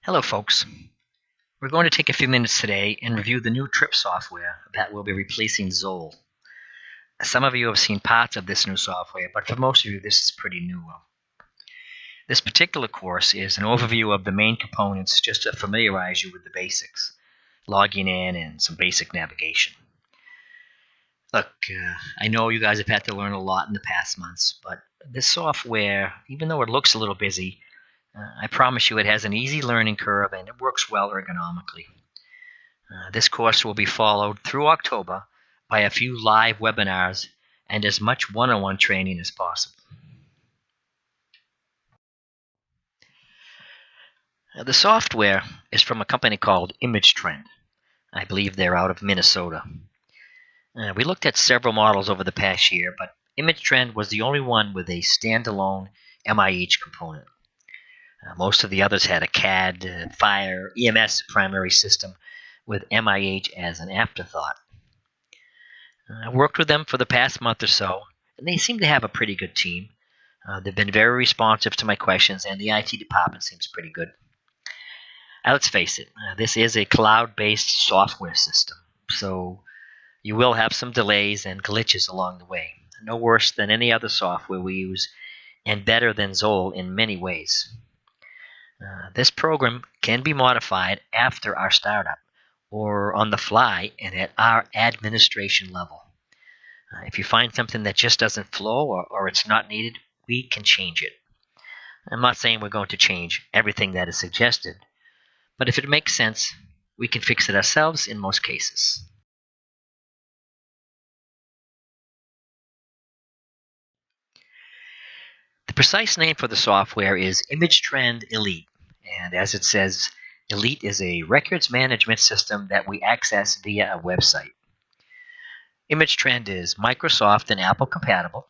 Hello folks. We're going to take a few minutes today and review the new trip software that will be replacing Zoll. Some of you have seen parts of this new software, but for most of you this is pretty new. This particular course is an overview of the main components just to familiarize you with the basics, logging in and some basic navigation. Look, I know you guys have had to learn a lot in the past months, but this software, even though it looks a little busy, I promise you it has an easy learning curve and it works well ergonomically. This course will be followed through October by a few live webinars and as much one-on-one training as possible. The software is from a company called Imagetrend. I believe they're out of Minnesota. We looked at several models over the past year, but Imagetrend was the only one with a standalone MIH component. Most of the others had a CAD, fire, EMS primary system with MIH as an afterthought. I worked with them for the past month or so, and they seem to have a pretty good team. They've been very responsive to my questions, and the IT department seems pretty good. Let's face it, this is a cloud-based software system, so you will have some delays and glitches along the way. No worse than any other software we use, and better than Zoll in many ways. This program can be modified after our startup or on the fly and at our administration level. If you find something that just doesn't flow or it's not needed, we can change it. I'm not saying we're going to change everything that is suggested, but if it makes sense, we can fix it ourselves in most cases. The precise name for the software is Imagetrend Elite. And as it says, Elite is a records management system that we access via a website. Imagetrend is Microsoft and Apple compatible,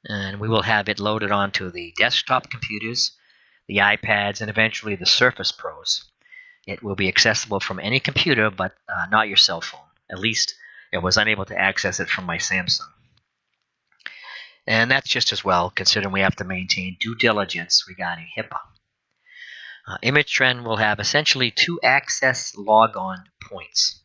and we will have it loaded onto the desktop computers, the iPads, and eventually the Surface Pros. It will be accessible from any computer, but not your cell phone. At least I was unable to access it from my Samsung. And that's just as well, considering we have to maintain due diligence regarding HIPAA. Imagetrend will have essentially two access logon points.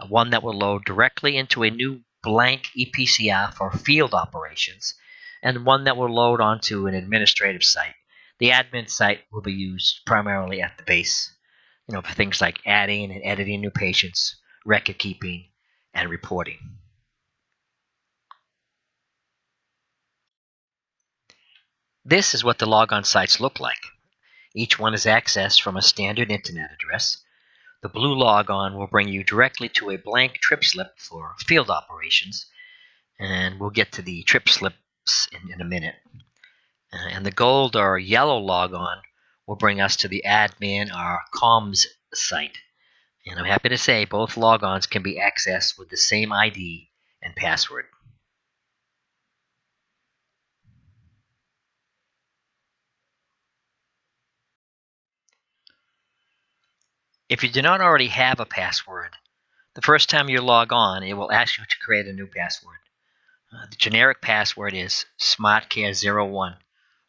One that will load directly into a new blank EPCR for field operations, and one that will load onto an administrative site. The admin site will be used primarily at the base, for things like adding and editing new patients, record keeping, and reporting. This is what the logon sites look like. Each one is accessed from a standard internet address. The blue logon will bring you directly to a blank trip slip for field operations, and we'll get to the trip slips in a minute. And the gold or yellow logon will bring us to the admin or comms site. And I'm happy to say both logons can be accessed with the same ID and password. If you do not already have a password, the first time you log on, it will ask you to create a new password. The generic password is SmartCare01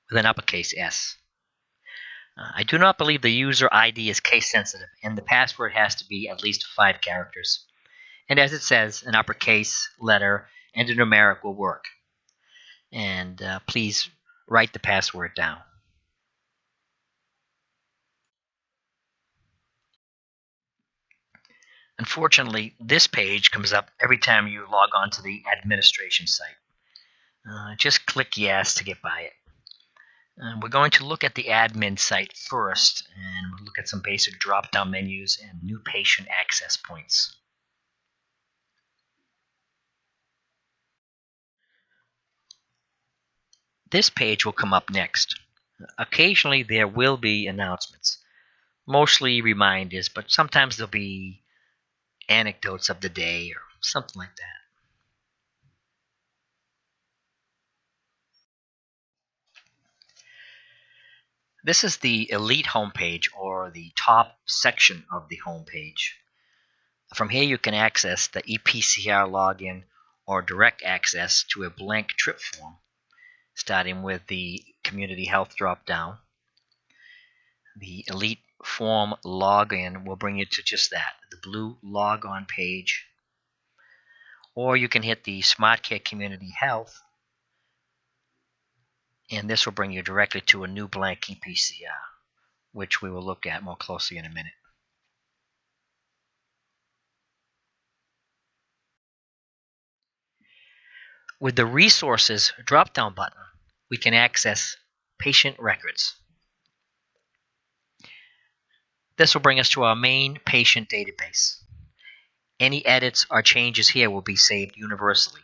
with an uppercase S. I do not believe the user ID is case sensitive, and the password has to be at least 5 characters. And as it says, an uppercase letter and a numeric will work. And please write the password down. Unfortunately, this page comes up every time you log on to the administration site. Just click yes to get by it. We're going to look at the admin site first, and we'll look at some basic drop-down menus and new patient access points. This page will come up next. Occasionally there will be announcements, mostly reminders, but sometimes there'll be anecdotes of the day or something like that. This is the Elite homepage, or the top section of the homepage. From here you can access the EPCR login or direct access to a blank trip form, starting with the Community Health drop-down, the Elite form login will bring you to just that, the blue log on page. Or you can hit the SmartCare Community Health, and this will bring you directly to a new blank ePCR, which we will look at more closely in a minute. With the Resources drop-down button, we can access patient records. This will bring us to our main patient database. Any edits or changes here will be saved universally.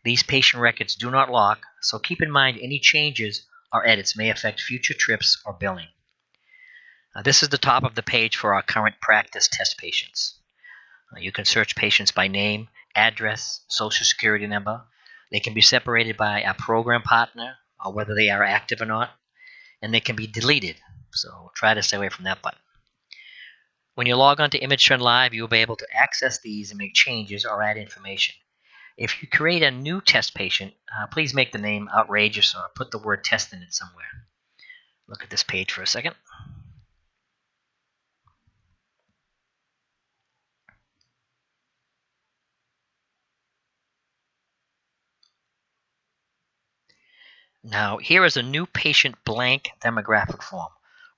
These patient records do not lock, so keep in mind any changes or edits may affect future trips or billing. This is the top of the page for our current practice test patients. You can search patients by name, address, social security number. They can be separated by a program partner or whether they are active or not, and they can be deleted, so try to stay away from that button. When you log on to Imagetrend Live, you will be able to access these and make changes or add information. If you create a new test patient, please make the name outrageous or put the word test in it somewhere. Look at this page for a second. Now, here is a new patient blank demographic form,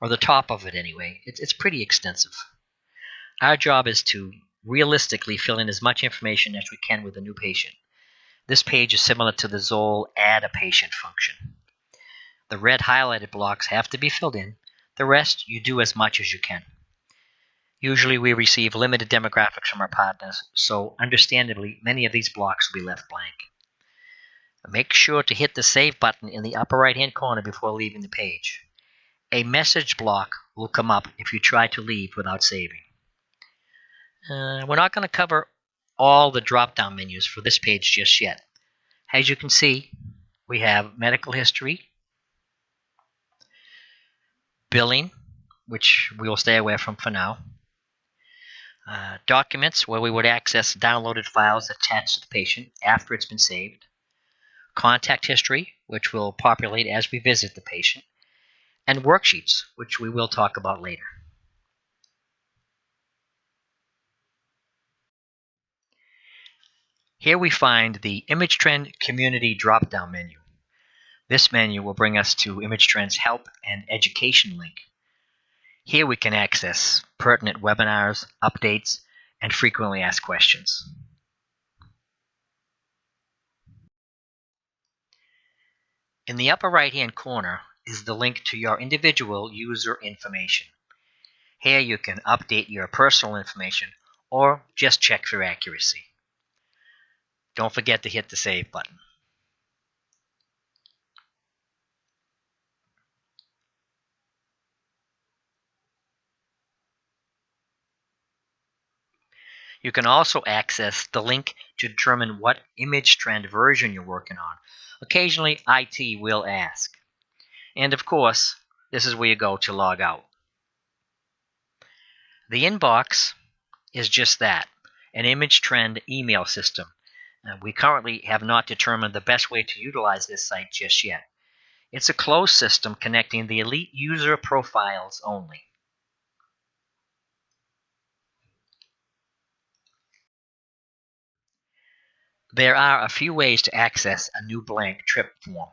or the top of it anyway. It's pretty extensive. Our job is to realistically fill in as much information as we can with a new patient. This page is similar to the Zoll Add a Patient function. The red highlighted blocks have to be filled in. The rest, you do as much as you can. Usually we receive limited demographics from our partners, so understandably, many of these blocks will be left blank. Make sure to hit the Save button in the upper right-hand corner before leaving the page. A message block will come up if you try to leave without saving. We're not going to cover all the drop-down menus for this page just yet. As you can see, we have medical history, billing, which we will stay away from for now, documents, where we would access downloaded files attached to the patient after it's been saved, contact history, which will populate as we visit the patient, and worksheets, which we will talk about later. Here we find the Imagetrend Community drop-down menu. This menu will bring us to Imagetrend's Help and Education link. Here we can access pertinent webinars, updates, and frequently asked questions. In the upper right-hand corner is the link to your individual user information. Here you can update your personal information or just check for accuracy. Don't forget to hit the Save button. You can also access the link to determine what Imagetrend version you're working on. Occasionally, IT will ask. And of course, this is where you go to log out. The inbox is just that, an Imagetrend email system. We currently have not determined the best way to utilize this site just yet. It's a closed system connecting the elite user profiles only. There are a few ways to access a new blank trip form.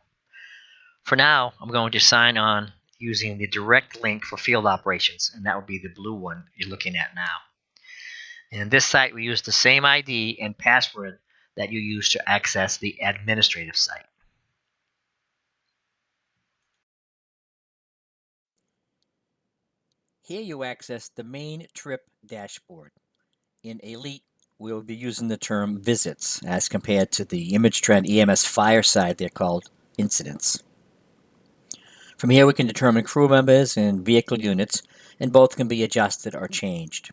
For now, I'm going to sign on using the direct link for field operations, and that would be the blue one you're looking at now. In this site, we use the same ID and password that you use to access the administrative site. Here you access the main trip dashboard. In Elite, we will be using the term visits as compared to the Imagetrend EMS Fireside, they're called incidents. From here we can determine crew members and vehicle units, and both can be adjusted or changed.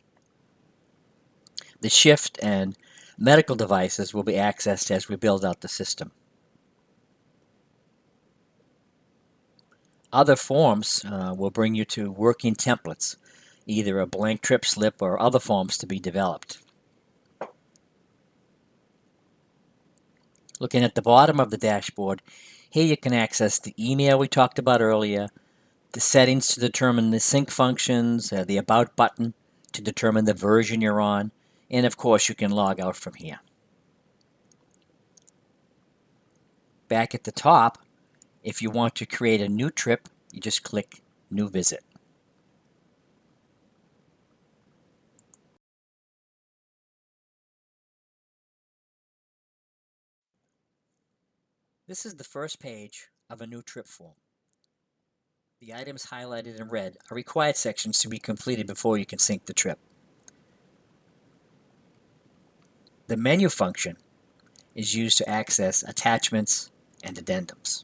The shift and medical devices will be accessed as we build out the system. Other forms will bring you to working templates, either a blank trip slip or other forms to be developed. Looking at the bottom of the dashboard, here you can access the email we talked about earlier, The settings to determine the sync functions, the About button to determine the version you're on, and of course you can log out from here. Back at the top, if you want to create a new trip, you just click New Visit. This is the first page of a new trip form. The items highlighted in red are required sections to be completed before you can sync the trip. The menu function is used to access attachments and addendums.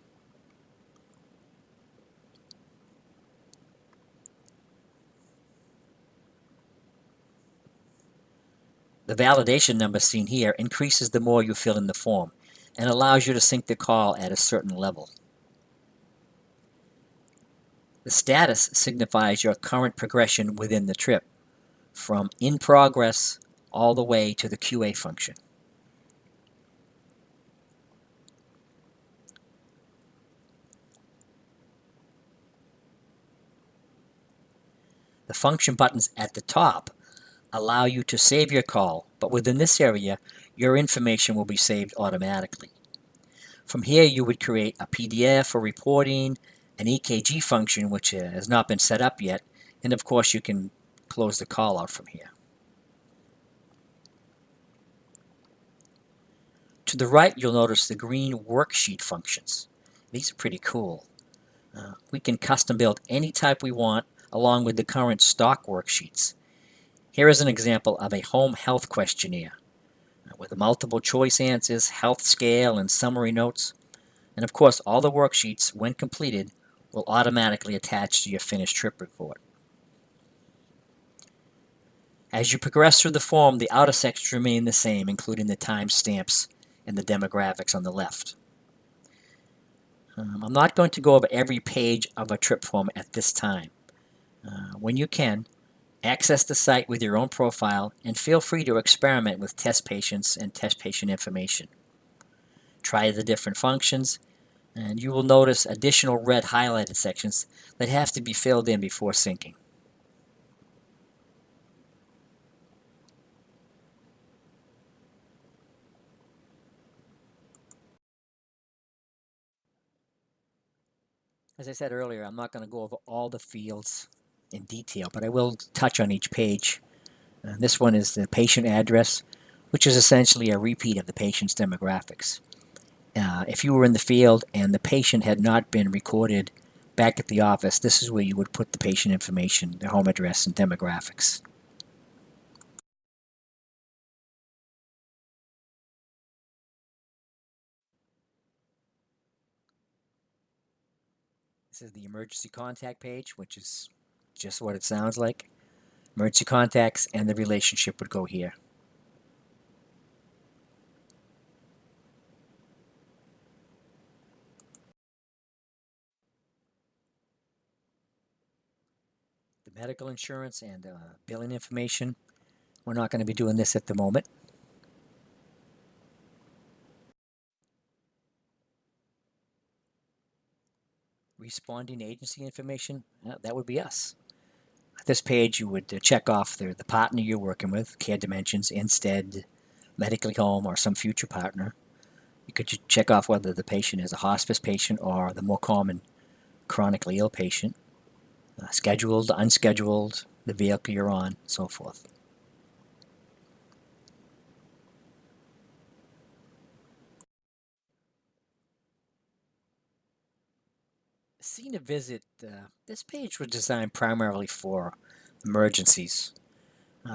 The validation number seen here increases the more you fill in the form and allows you to sync the call at a certain level. The status signifies your current progression within the trip, from in progress all the way to the QA function. The function buttons at the top allow you to save your call, but within this area, your information will be saved automatically. From here, you would create a PDF for reporting, an EKG function, which has not been set up yet, and of course, you can close the call out from here. To the right, you'll notice the green worksheet functions. These are pretty cool. We can custom build any type we want along with the current stock worksheets. Here is an example of a home health questionnaire with multiple choice answers, health scale, and summary notes. And of course, all the worksheets, when completed, will automatically attach to your finished trip report. As you progress through the form, the outer sections remain the same, including the timestamps and the demographics on the left. I'm not going to go over every page of a trip form at this time. When you can, access the site with your own profile and feel free to experiment with test patients and test patient information. Try the different functions, and you will notice additional red highlighted sections that have to be filled in before syncing. As I said earlier, I'm not going to go over all the fields in detail, but I will touch on each page. This one is the patient address, which is essentially a repeat of the patient's demographics. If you were in the field and the patient had not been recorded back at the office, this is where you would put the patient information, their home address, and demographics. This is the emergency contact page, which is just what it sounds like. Emergency contacts and the relationship would go here. The medical insurance and billing information. We're not going to be doing this at the moment. Responding agency information, that would be us. At this page, you would check off the partner you're working with, Care Dimensions, Instead, Medically Home, or some future partner. You could check off whether the patient is a hospice patient or the more common chronically ill patient, scheduled, unscheduled, the vehicle you're on, so forth. Scene a visit. This page was designed primarily for emergencies.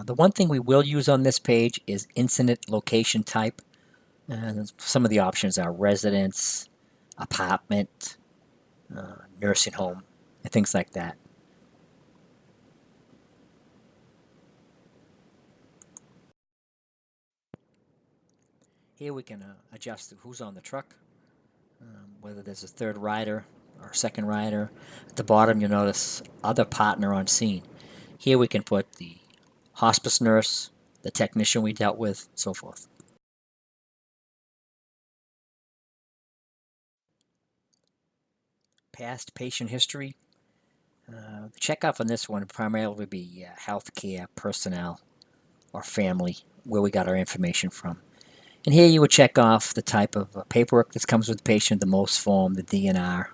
The one thing we will use on this page is incident location type. And some of the options are residence, apartment, nursing home, and things like that. Here we can adjust who's on the truck, whether there's a third rider or second rider. At the bottom, you'll notice other partner on scene. Here we can put the hospice nurse, the technician we dealt with, so forth. Past patient history. The checkoff on this one would primarily be healthcare personnel or family, where we got our information from. And here you would check off the type of paperwork that comes with the patient, the most form, the DNR.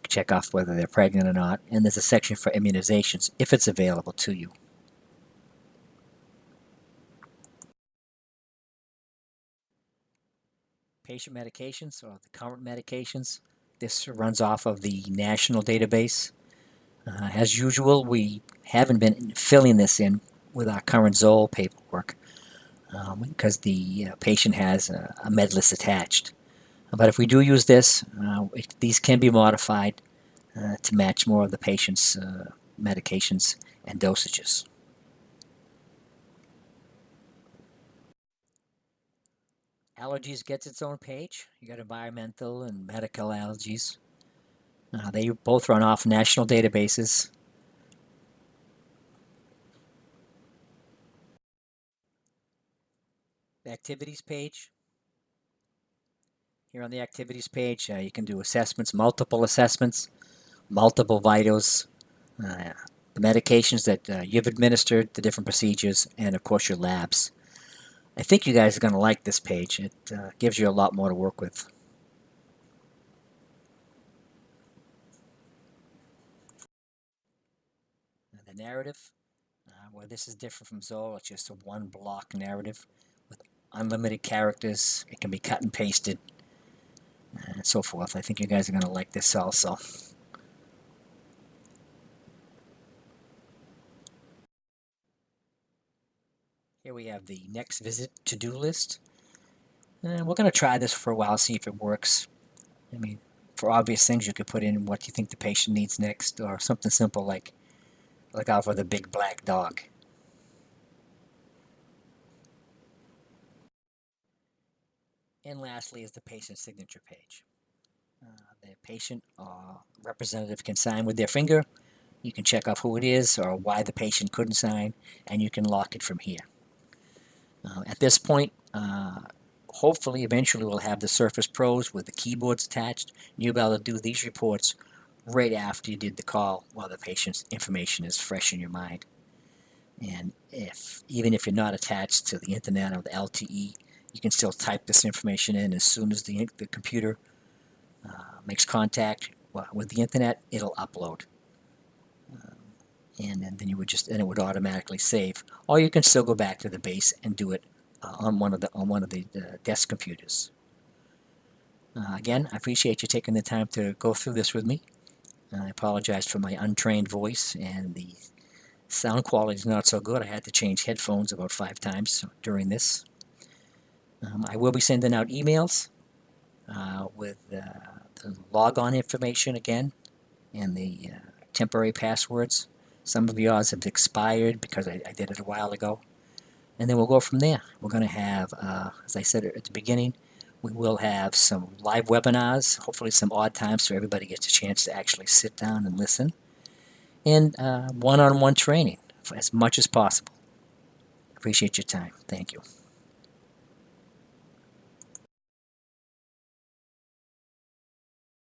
Check off whether they're pregnant or not. And there's a section for immunizations if it's available to you. Patient medications or the current medications. This runs off of the national database. As usual, we haven't been filling this in with our current Zoll paperwork because the patient has a med list attached. But if we do use this, these can be modified to match more of the patient's medications and dosages. Allergies gets its own page. You got environmental and medical allergies. They both run off national databases. The activities page. Here on the activities page, you can do assessments, multiple vitals, the medications that you've administered, the different procedures, and of course your labs. I think you guys are going to like this page. It gives you a lot more to work with. The narrative, well, this is different from Zoll. It's just a one block narrative with unlimited characters. It can be cut and pasted and so forth. I think you guys are going to like this also. Here we have the next visit to-do list. And we're going to try this for a while, see if it works. I mean, for obvious things, you could put in what you think the patient needs next, or something simple like look out for the big black dog. And lastly is the patient signature page. The patient or representative can sign with their finger. You can check off who it is or why the patient couldn't sign, and you can lock it from here. At this point, hopefully, eventually, we'll have the Surface Pros with the keyboards attached. You'll be able to do these reports right after you did the call while the patient's information is fresh in your mind. And even if you're not attached to the internet or the LTE, you can still type this information in as soon as the computer makes contact with the internet, it'll upload. And then it would automatically save. Or you can still go back to the base and do it on one of the desk computers. Again, I appreciate you taking the time to go through this with me. I apologize for my untrained voice, and the sound quality is not so good. I had to change headphones about 5 times during this. I will be sending out emails with the logon information again and the temporary passwords. Some of yours have expired because I did it a while ago. And then we'll go from there. We're going to have, as I said at the beginning, we will have some live webinars, hopefully some odd times so everybody gets a chance to actually sit down and listen. And one-on-one training for as much as possible. Appreciate your time. Thank you.